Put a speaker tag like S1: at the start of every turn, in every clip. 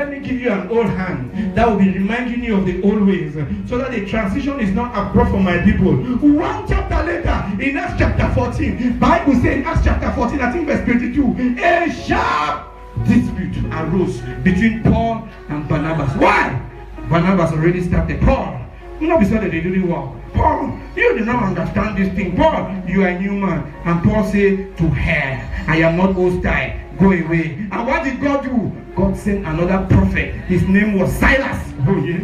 S1: let me give you an old hand that will be reminding you of the old ways, so that the transition is not abrupt for my people. One chapter later, in Acts chapter 14, Bible says in Acts chapter 14, I think verse 22, a sharp dispute arose between Paul and Barnabas. Why? Barnabas already started. Paul, not because they didn't work. Paul, you do not understand this thing. Paul, you are a new man. And Paul said, to her, I am not hostile. Go away. And what did God do? God sent another prophet. His name was Silas. Oh yes.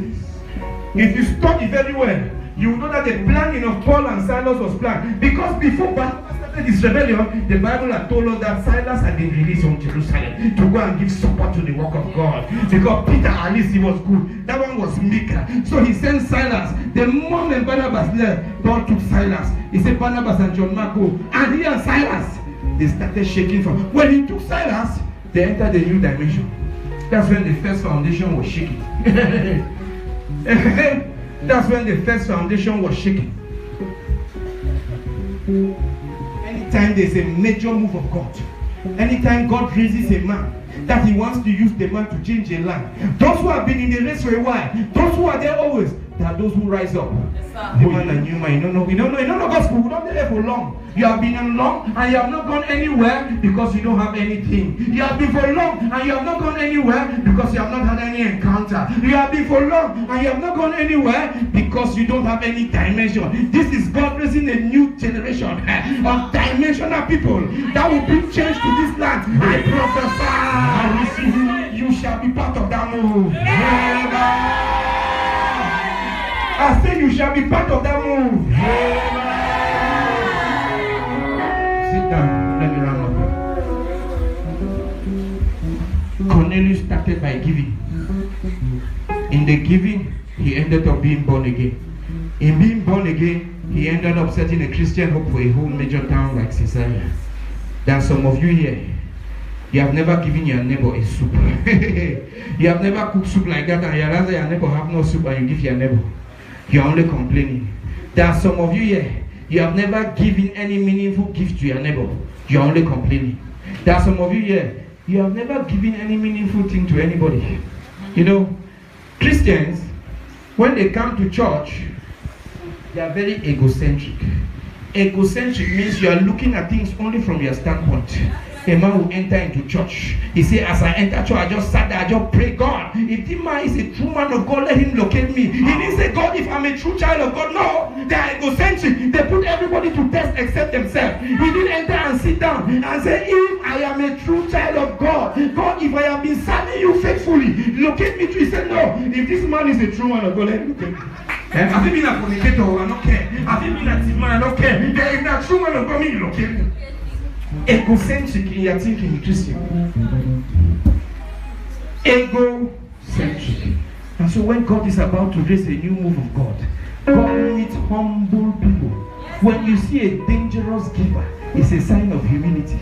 S1: If you study very well, you know that the planning of Paul and Silas was planned. Because before Barnabas started this rebellion, the Bible had told us that Silas had been released from Jerusalem to go and give support to the work of God. Because Peter, at least he was good. That one was meeker. So he sent Silas. The moment Barnabas left, God took Silas. He said Barnabas and John Mark go. And he and Silas, they started shaking from. When he took Silas, they entered a new dimension. That's when the first foundation was shaking. That's when the first foundation was shaking. Anytime there's a major move of God, anytime God raises a man that he wants to use the man to change a land, those who have been in the race for a while, those who are there always, there are those who rise up. The man and you man, you don't know. We don't know gospel. We don't know there for long. You have been in long and you have not gone anywhere because you don't have anything. You have been for long and you have not gone anywhere because you have not had any encounter. You have been for long and you have not gone anywhere because you don't have any dimension. This is God raising a new generation of dimensional people that will bring change to this land. I prophesy, you shall be part of that move. I say you shall be part of that move. Sit down, let me run up. Cornelius started by giving. In the giving, he ended up being born again. In being born again, he ended up setting a Christian hope for a whole major town like Caesarea. There are some of you here. You have never given your neighbor a soup. You have never cooked soup like that and you realize that your neighbor have no soup and you give your neighbor. You're only complaining. There are some of you here, you have never given any meaningful gift to your neighbor. You're only complaining. There are some of you here, you have never given any meaningful thing to anybody. You know, Christians, when they come to church, they are very egocentric. Egocentric means you are looking at things only from your standpoint. A man will enter into church. He said, as I enter church, I just sat there, I just pray, God, if this man is a true man of God, let him locate me. He didn't say, God, if I'm a true child of God. No, they are egocentric. They put everybody to test except themselves. He didn't enter and sit down and say, if I am a true child of God, God, if I have been serving you faithfully, locate me too. He said, no, if this man is a true man of God, let him locate me. Have you been a fornicator? I don't care. Have you been a thief man? I don't care. There is not true man of God, me locate me. Egocentric in your thinking, Christian. Egocentric. And so when God is about to raise a new move of God, God needs humble people. When you see a dangerous giver, it's a sign of humility.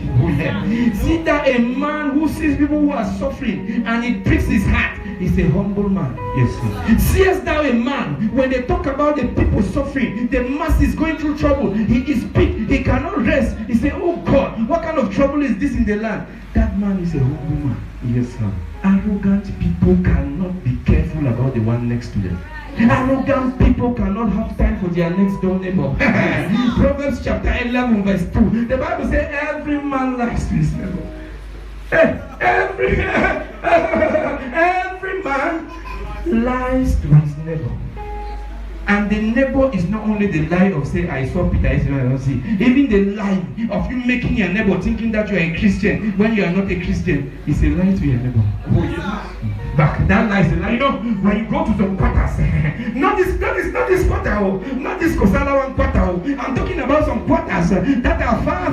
S1: See that a man who sees people who are suffering and it pricks his heart is a humble man. Yes, sir. Seest thou a man, when they talk about the people suffering, the masses going through trouble, he is big, he cannot rest. He says, oh God, what kind of trouble is this in the land? That man is a humble man. Yes, sir. Arrogant people cannot be careful about the one next to them. Arrogant people cannot have time for their next door neighbor. Proverbs chapter 11 verse 2. The Bible says every man lies to his neighbor. Every man lies to his neighbor. And the neighbor is not only the lie of say, I saw Peter, I don't see. Even the lie of you making your neighbor thinking that you are a Christian when you are not a Christian is a lie to your neighbor. Oh, yes. Back that lie is a lie. You know, when you go to some quarters, not this quarter, not this Kosala one quarter. I'm talking about some quarters that are far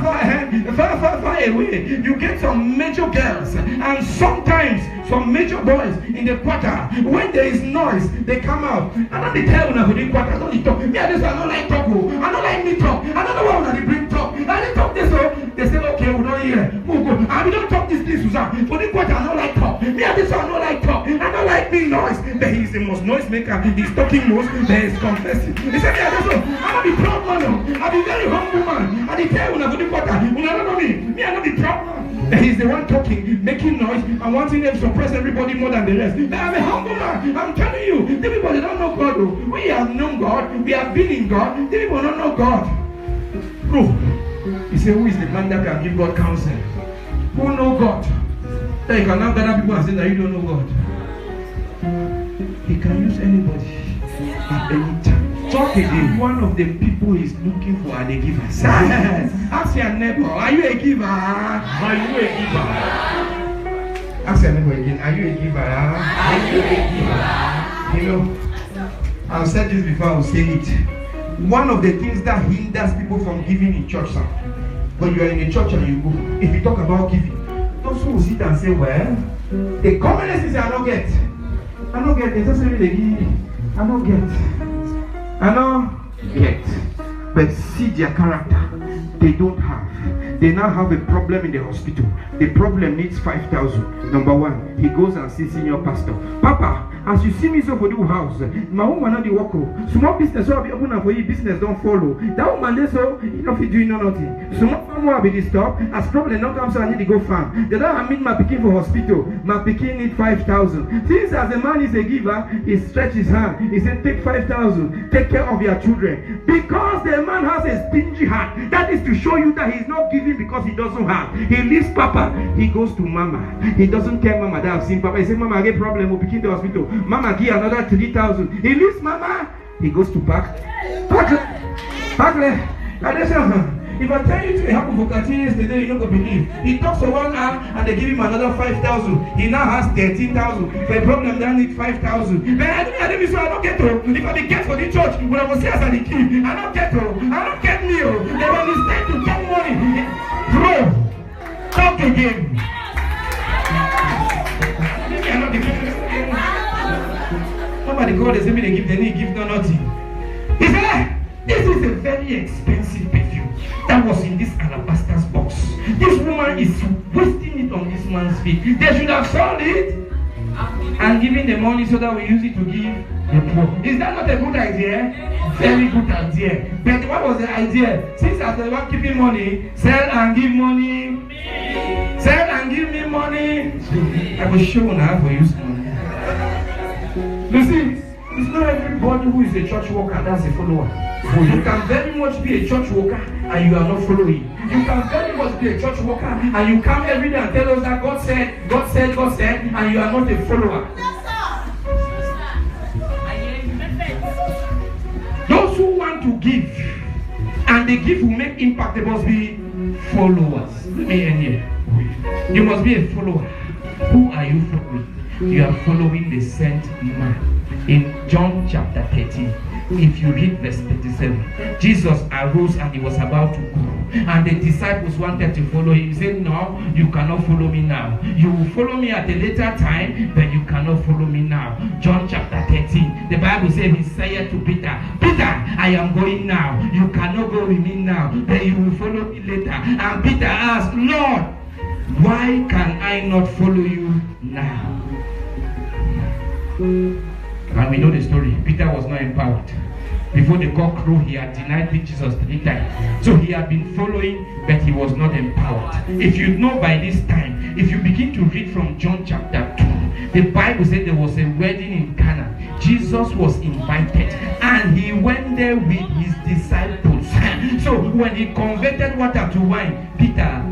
S1: away. You get some major girls and sometimes some major boys in the quarter. When there is noise, they come out. And then they tell you the quarter, I don't talk. Me, I don't like talk. I don't like me talk. I don't know why they bring talk. And they talk this so they say, okay, we don't hear. Move go. And we don't talk this, Susan. For the quarter, I don't like talk. Me, I don't like talk. I don't like being noise. But he's the most noise maker. He's talking most. But he's confessing. He said, yeah, that's all. I'm be proud man. I'm be very humble man. And he tell you for the quarter, you don't know me. Me, I don't be proud man. He's the one talking, making noise, and wanting them to suppress everybody more than the rest. I'm a humble man. I'm telling you, the people, they don't know God. We have known God. We have been in God. The people don't know God. Bro, you say, who is the man that can give God counsel? Who know God? That you can now gather people and say that you don't know God. He can use anybody at any time. Talk again. One of the people he's looking for are the givers. Ask your neighbor, are you a giver? Are you a giver? Ask your neighbor again, are you a giver? Are you a giver? You know, I've said this before, I'll say it. One of the things that hinders people from giving in church, sir, when you are in a church and you go, if you talk about giving, those who will sit and say, well, the commonest is I don't get. I don't get. They just say they give. I don't get. I don't get. But see their character. They don't have. They now have a problem in the hospital. The problem needs 5,000. Number one, he goes and sees senior pastor. Papa, as you see me so for the house, my woman not the work. Small business will be open for you. Business don't follow. That woman they so you know if you doing nothing. Small farm will be disturbed. As problem not come so I need to go farm. The day I meet my pikin for hospital, my pikin need 5,000. Since as a man is a giver, he stretch his hand. He said, take 5,000. Take care of your children. Because the man has a stingy heart. That is to show you that he's not giving because he doesn't have. He leaves Papa. He goes to Mama. He doesn't care Mama that I've seen Papa. He said, Mama, I get problem. We'll begin the hospital. Mama, give another 3,000. He leaves Mama. He goes to Park. If I tell you to happen for 13 years today, you're not going to believe. He talks for 1 hour and they give him another 5,000. He now has 13,000. For a problem, they need 5,000. But I don't get to. If I get for the church, when I was here as a kid, I don't get to. I don't get me. They will instead to get money. Bro, talk again. Maybe I'm not the nobody called they say me they give no nothing. He said, this is a very expensive perfume that was in this alabaster box. This woman is wasting it on this man's feet. They should have sold it and given the money so that we use it to give the poor. Is that not a good idea? Very good idea. But what was the idea? Since as the one keeping money, sell and give money. Sell and give me money. I will show you how to use money. You see, it's not everybody who is a church worker that's a follower. You can very much be a church worker and you are not following. You can very much be a church worker and you come every day and tell us that God said, God said, God said, and you are not a follower. Those who want to give and they give will make impact, they must be followers. Let me end here. You must be a follower. Who are you following? You are following the sent man. In John chapter 13, if you read verse 37, Jesus arose and he was about to go. And the disciples wanted to follow him. He said, no, you cannot follow me now. You will follow me at a later time, but you cannot follow me now. John chapter 13, the Bible says he said to Peter, Peter, I am going now. You cannot go with me now, but you will follow me later. And Peter asked, Lord, why can I not follow you now? And we know the story. Peter was not empowered. Before the cock crowed, he had denied Jesus 3 times. So he had been following, but he was not empowered. If you know by this time, if you begin to read from John chapter 2, the Bible said there was a wedding in Cana. Jesus was invited and he went there with his disciples. So when he converted water to wine, Peter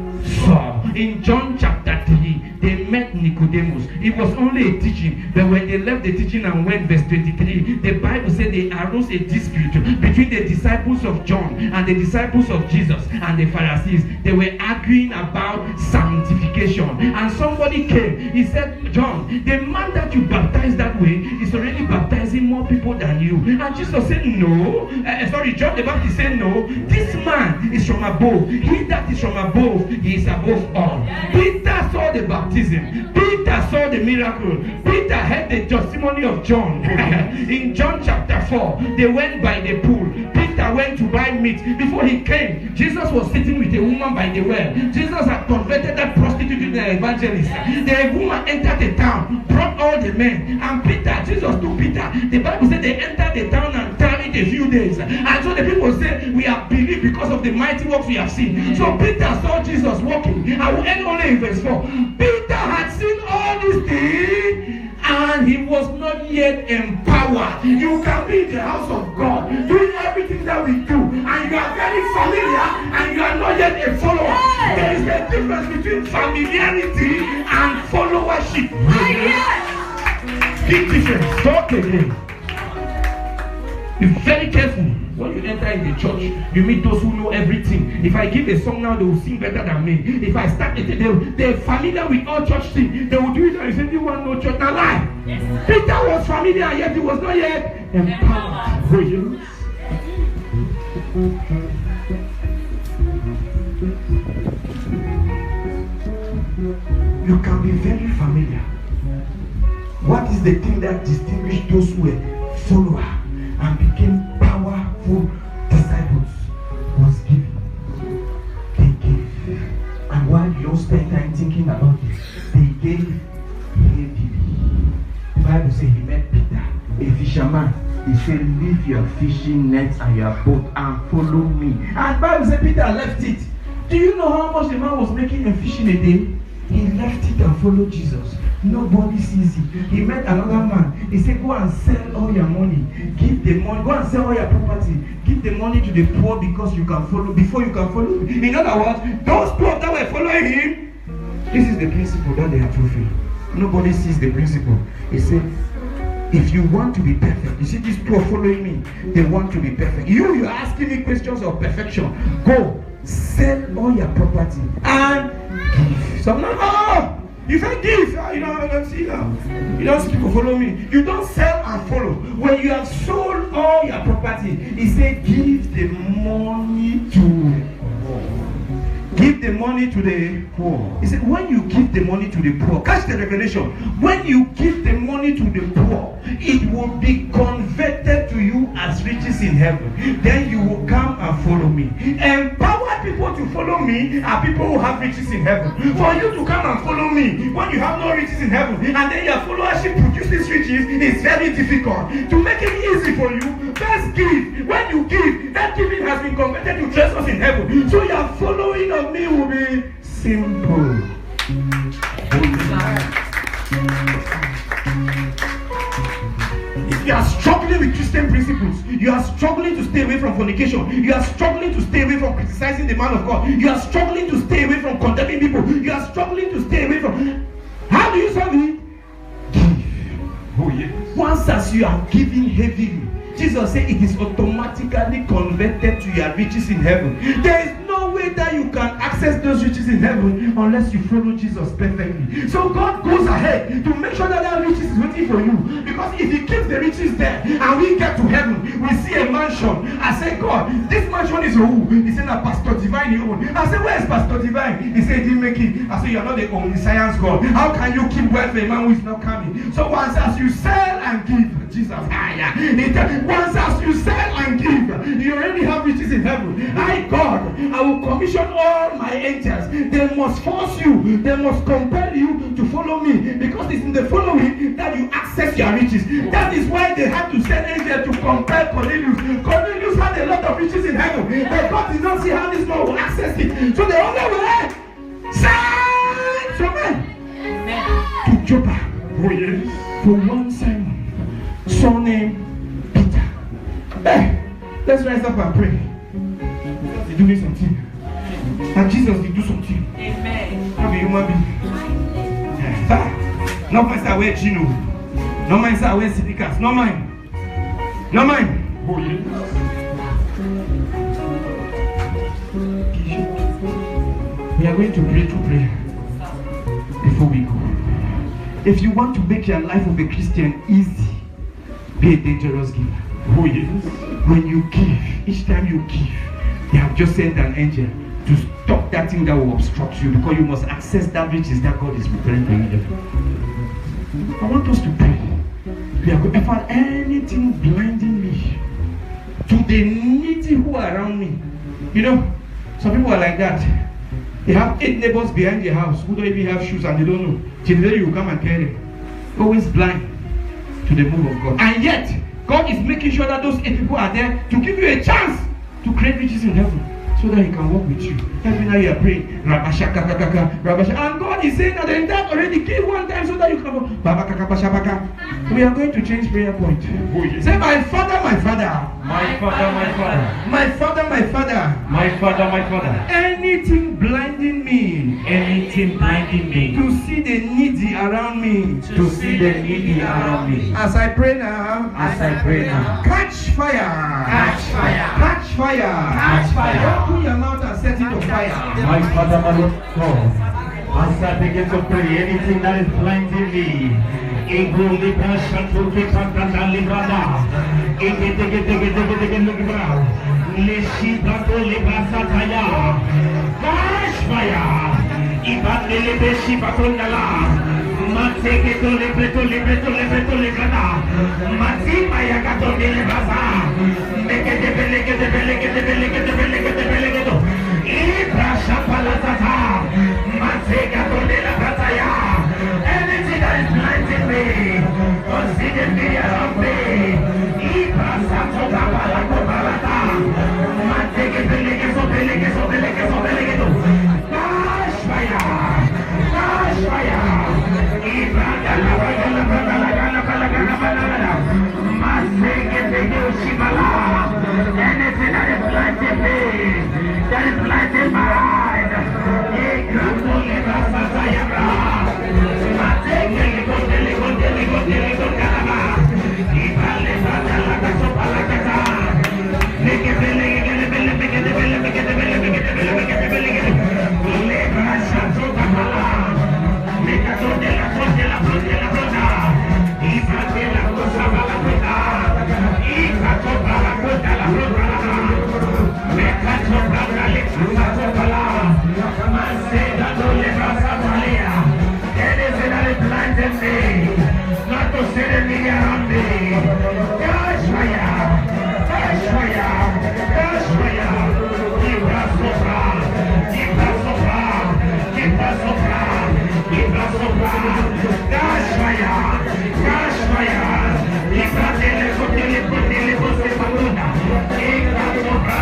S1: saw. In John chapter 3, they met Nicodemus. It was only a teaching, but when they left the teaching and went, verse 23, the Bible said they arose a dispute between the disciples of John and the disciples of Jesus and the Pharisees. They were arguing about sanctification, and somebody came. He said, John, the man that you baptize that way is already baptizing more people than you. And Jesus said, no. John the Baptist said, no. This man is from above. He that is from above, he is above all. Peter saw the baptism. Peter saw the miracle. Peter heard the testimony of John. In John chapter 4, they went by the pool. Peter went to buy meat. Before he came, Jesus was sitting with a woman by the well. Jesus had converted that prostitute into an evangelist. The woman entered the town, brought all the men. And Peter, Jesus took Peter. The Bible said they entered the town and carried a a few days. And so the people say, we have believed because of the mighty works we have seen. So Peter saw Jesus walking. I will end only in verse 4. Peter had seen all these things, and he was not yet empowered. You can be in the house of God, doing everything that we do, and you are very familiar, and you are not yet a follower. There is a difference between familiarity and followership. Big difference. Talk again. Be very careful. When you enter in the church, you meet those who know everything. If I give a song now, they will sing better than me. If I start it, they're familiar with all church things. They will do it and you say, you want no church? Now lie. Yes. Peter was familiar, yet he was not yet empowered. You can be very familiar. What is the thing that distinguished those who were followers and became powerful disciples? Was giving. They gave. And while you don't spend time thinking about it, they gave heavily. The Bible says he met Peter, a fisherman. He said, leave your fishing nets and your boat and follow me. And the Bible said Peter left it. Do you know how much the man was making in fishing a day? He left it and followed Jesus. Nobody sees it. He met another man. He said, go and sell all your money. Give the money. Go and sell all your property. Give the money to the poor because you can follow, before you can follow me. In other words, those poor that were following him, this is the principle that they have fulfilled. Nobody sees the principle. He said, if you want to be perfect, you see these poor following me, they want to be perfect. You're asking me questions of perfection. Go, sell all your property and give. So I'm not, oh, if I give, you don't see now. You don't see people follow me. You don't sell and follow. When you have sold all your property, he said, give the money to give the money to the poor. He said, when you give the money to the poor, catch the revelation. When you give the money to the poor, it will be converted to you as riches in heaven. Then you will come and follow me. Empowered people to follow me are people who have riches in heaven. For you to come and follow me when you have no riches in heaven, and then your followership produces riches, is very difficult. To make it easy for you, first give. When you give, that giving has been converted to treasures in heaven. So your following of me will be simple. If you are struggling with Christian principles, you are struggling to stay away from fornication, you are struggling to stay away from criticizing the man of God, you are struggling to stay away from condemning people, you are struggling to stay away from... How do you solve it? Give. Oh yes. Once as you are giving heavily, Jesus said it is automatically converted to your riches in heaven. There is no way that you can access those riches in heaven unless you follow Jesus perfectly. So God goes ahead to make sure that that riches is waiting for you. Because if he keeps the riches there and we get to heaven, we see a mansion. I say, God, this mansion is who? He said, Pastor Divine you own. I said, where is Pastor Divine? He said, he didn't make it. I said, you are not the omniscience God. How can you keep wealth for a man who is not coming? So once as you sell and give, Jesus higher. Once as you sell and give, you already have riches in heaven. God, I will commission all my angels. They must force you. They must compel you to follow me. Because it's in the following that you access your riches. That is why they had to send angels to compel Cornelius. Cornelius had a lot of riches in heaven. But God did not see how this man will access it. So the only way, send some men to Joppa. Oh yes. For one Simon, son Peter. Hey, let's rise up and pray. They do something. And Jesus did do something. Amen. Not be human being. No mind I wear Gino. No mind I wear sneakers. No mind. No mind. Oh yes. We are going to pray to prayer before we go. If you want to make your life of a Christian easy, be a dangerous giver. Oh yes. When you give, each time you give, they have just sent an angel to stop that thing that will obstruct you, because you must access that riches that God is preparing for you. I want us to pray. We are going to find anything blinding me to the needy who are around me. You know, some people are like that. They have 8 neighbors behind their house who don't even have shoes and they don't know. Till the day you come and tell them. Always blind to the move of God. And yet, God is making sure that those 8 people are there to give you a chance to create riches in heaven, so that He can work with you. Every night you are praying, and God is saying that in that already give one time so that you can. We are going to change prayer point. Say, my Father, my Father.
S2: My Father, my Father.
S1: My Father, my Father.
S2: My Father, my Father.
S1: Anything blinding me.
S2: Anything blinding me.
S1: To see the needy around me.
S2: To see the needy around me.
S1: As I pray now.
S2: As I pray now.
S1: Catch fire.
S2: Catch fire.
S1: Catch fire.
S2: Catch fire.
S1: Open your mouth and set it on fire.
S2: My Father, my Lord God. As I begin to pray, anything that is blinding me. Catch fire. Anything that is blinding me, consider me around me. Anything that is blinding me, that is blinding my eyes. Anything that is blinding me, not to see the media around me. Catch fire! Catch fire! Catch fire! Keep us sopra! Keep us sopra! Keep us sopra! Keep us sopra! Catch fire! Catch fire! Keep us sepatuna! Keep us sopra!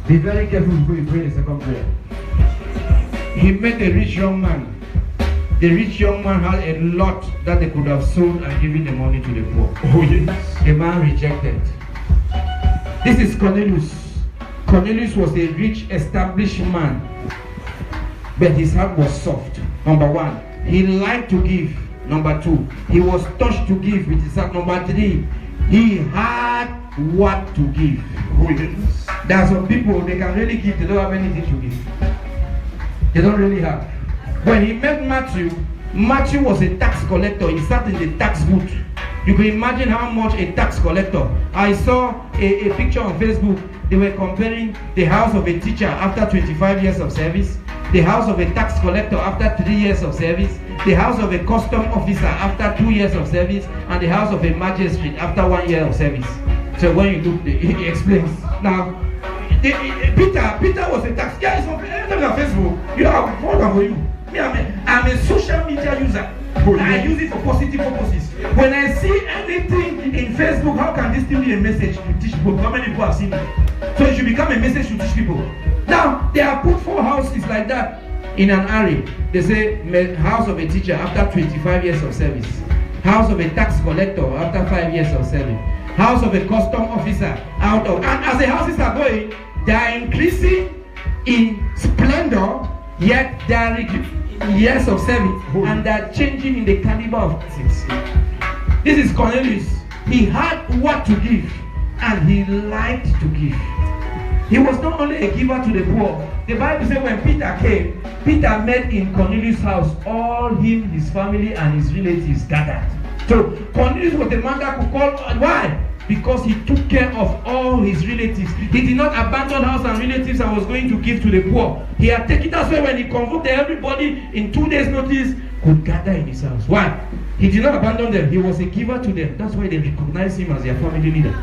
S2: Be very careful before you pray the second prayer. He met a rich young man. The rich young man had a lot that they could have sold and given the money to the poor. Oh yes. The man rejected. This is Cornelius. Cornelius was a rich, established man, but his heart was soft. Number one, he liked to give. Number two, he was touched to give with his heart. Number three, he had what to give. Oh yes. There are some people, they can really give, they don't have anything to give. They don't really have. When he met Matthew, Matthew was a tax collector. He sat in the tax booth. You can imagine how much a tax collector. I saw a picture on Facebook. They were comparing the house of a teacher after 25 years of service, the house of a tax collector after 3 years of service, the house of a custom officer after 2 years of service, and the house of a magistrate after 1 year of service. So when you look, he explains. Now, Peter was a tax guy. So anytime on Facebook, you are what for you. Me, I'm a social media user. I use it for positive purposes. When I see anything in Facebook, how can this still be a message to teach people? How many people have seen it? So it should become a message to teach people. Now, they have put 4 houses like that in an array. They say house of a teacher after 25 years of service, house of a tax collector after 5 years of service, house of a custom officer out of, and as the houses are going, they are increasing in splendor, yet they are reducing years of service, and they are changing in the caliber of things. This is Cornelius. He had what to give, and he liked to give. He was not only a giver to the poor. The Bible says when Peter came, Peter met in Cornelius' house all him, his family, and his relatives gathered. So Cornelius was the man that could call. Why? Because he took care of all his relatives. He did not abandon house and relatives and was going to give to the poor. He had taken, that's why when he convoked everybody in 2 days' notice, could gather in his house. Why? He did not abandon them. He was a giver to them. That's why they recognized him as their family leader.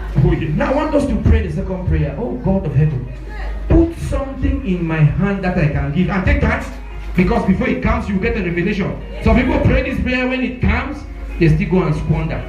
S2: Now I want us to pray the second prayer. Oh God of heaven, put something in my hand that I can give. And take that, because before it comes, you get a revelation. Some people pray this prayer, when it comes, they still go and squander.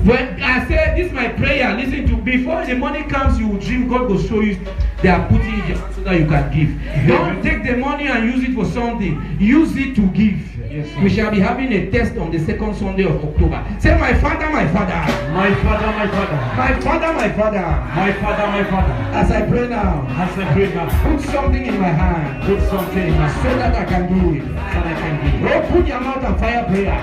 S2: When I say this is my prayer, listen to, before the money comes, you will dream. God will show you they are putting it so that you can give. Don't take the money and use it for something. Use it to give. Yes, we shall be having a test on the second Sunday of October. Say, my father, my father.
S1: My father, my father.
S2: My father, my father.
S1: My father, my father.
S2: As I pray now.
S1: As I pray now.
S2: Put something in my hand.
S1: Put something in my hand.
S2: So that I can give.
S1: So that I can give.
S2: Open your mouth and fire prayer.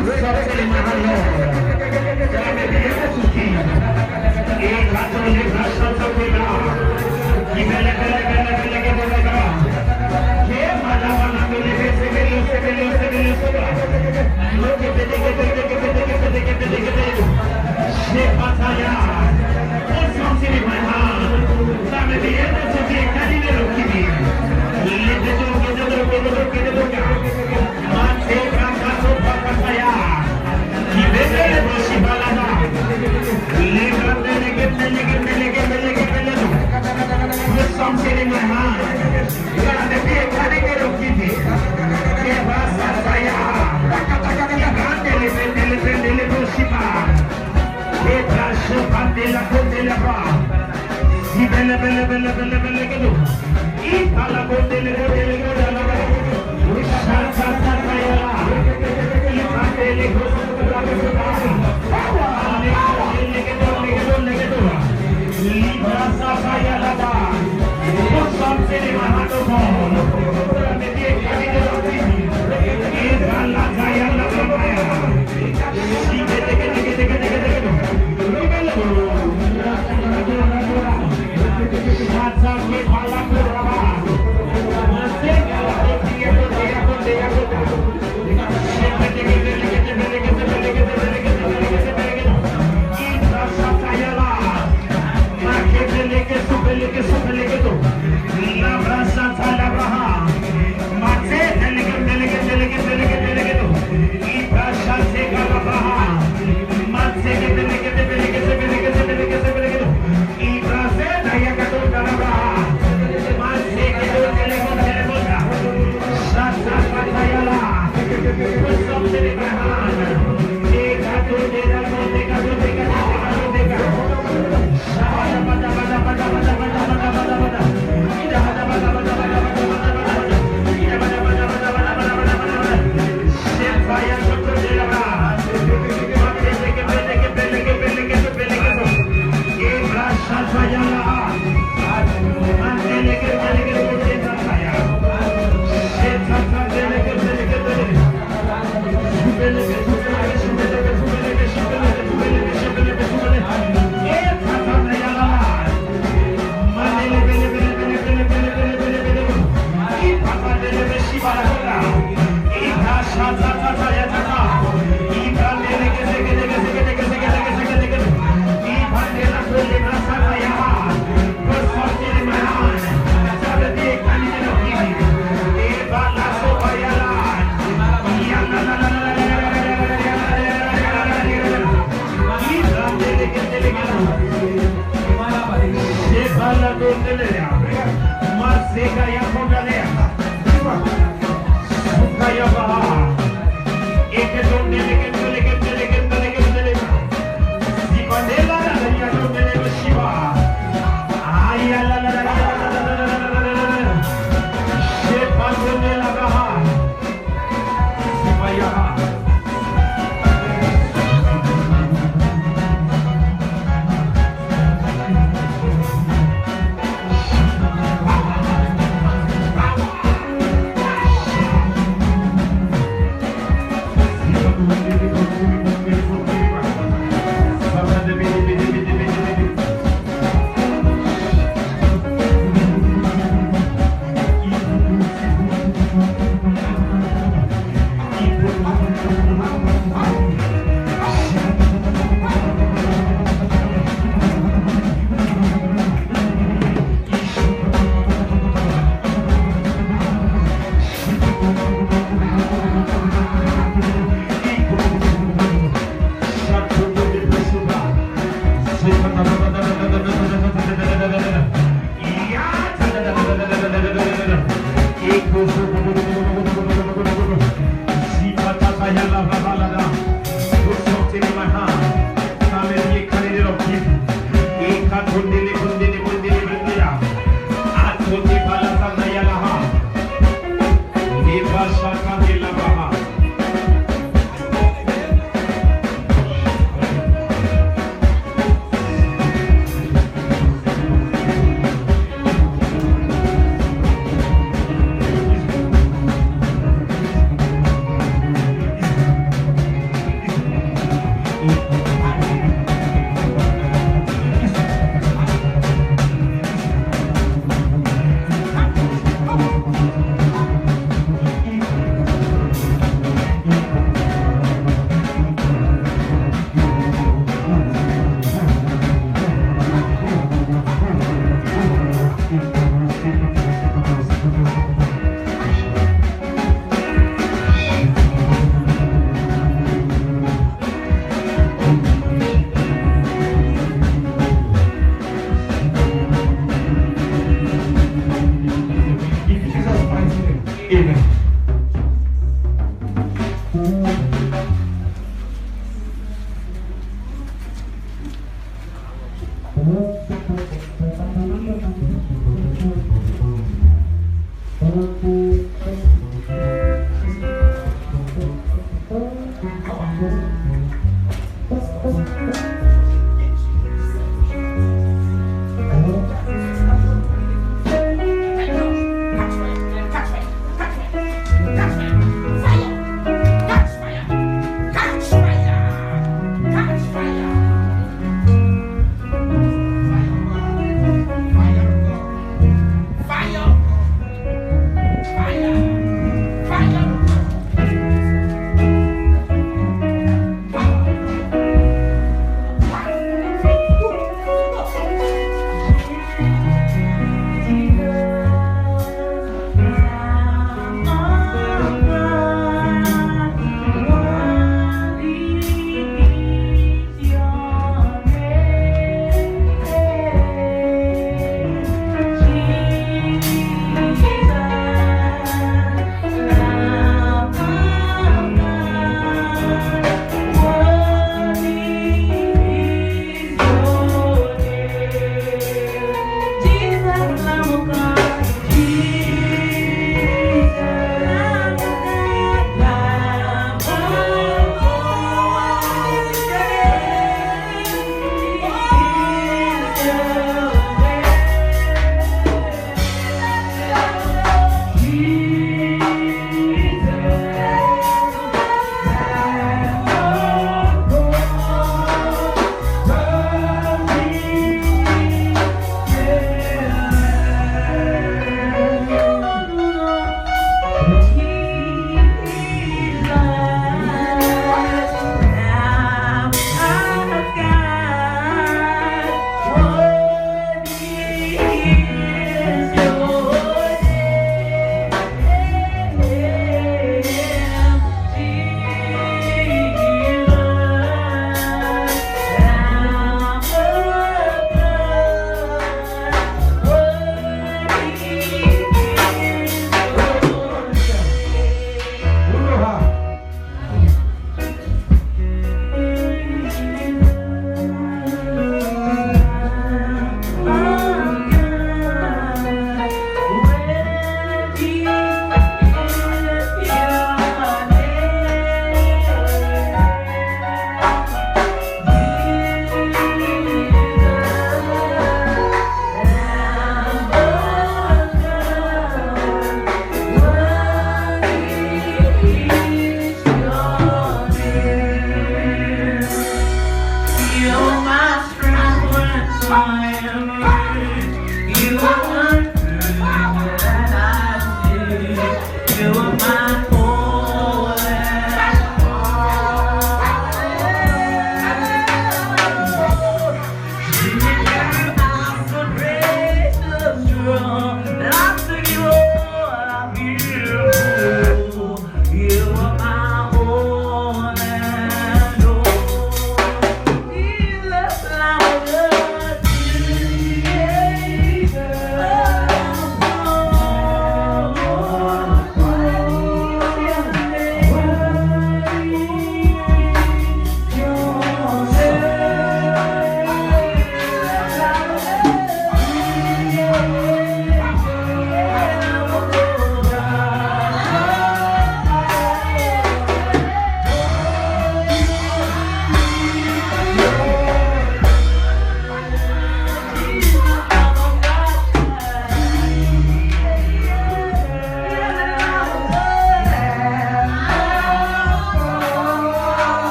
S2: Put something in my hand, Lord. So I may be able to give. Put something in my hand, so I may be able to be a candidate of giving. Put something in my hand, so I may be a candidate of giving. Put something in my hand, oh God. So I may be a candidate of giving. Shut up,
S3: Fire!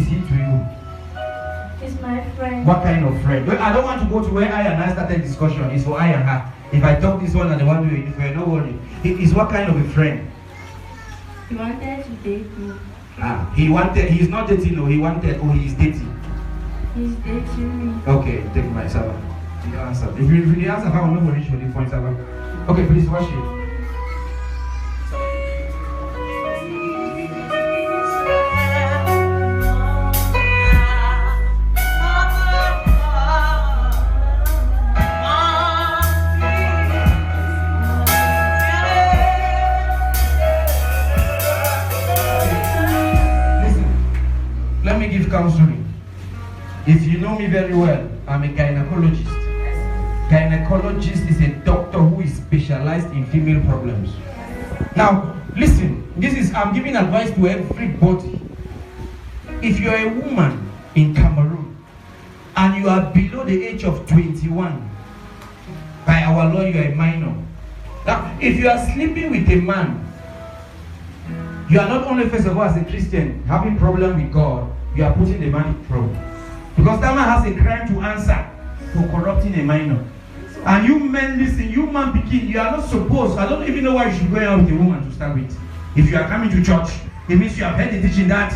S2: he to you?
S3: He's my friend.
S2: What kind of friend? Well, I don't want to go to where I and I started discussion. It's for I and her. If I talk this one and the one doing it, if no worry. He is what kind of a friend?
S3: He wanted to date me.
S2: He's not dating, no, he is dating.
S3: He's dating me.
S2: Okay, take my server. The answer. If you answer how nobody should the point server. Okay, please watch it. Let me give counseling. If you know me very well, I'm a gynecologist. Gynecologist is a doctor who is specialized in female problems. Now, listen, I'm giving advice to everybody. If you're a woman in Cameroon and you are below the age of 21, by our law you are a minor. Now, if you are sleeping with a man, you are not only, first of all, as a Christian, having problem with God, you are putting the man in trouble. Because that man has a crime to answer for corrupting a minor. And you men, listen, you man begin, you are not supposed, I don't even know why you should go out with a woman to start with. If you are coming to church, it means you have heard the teaching that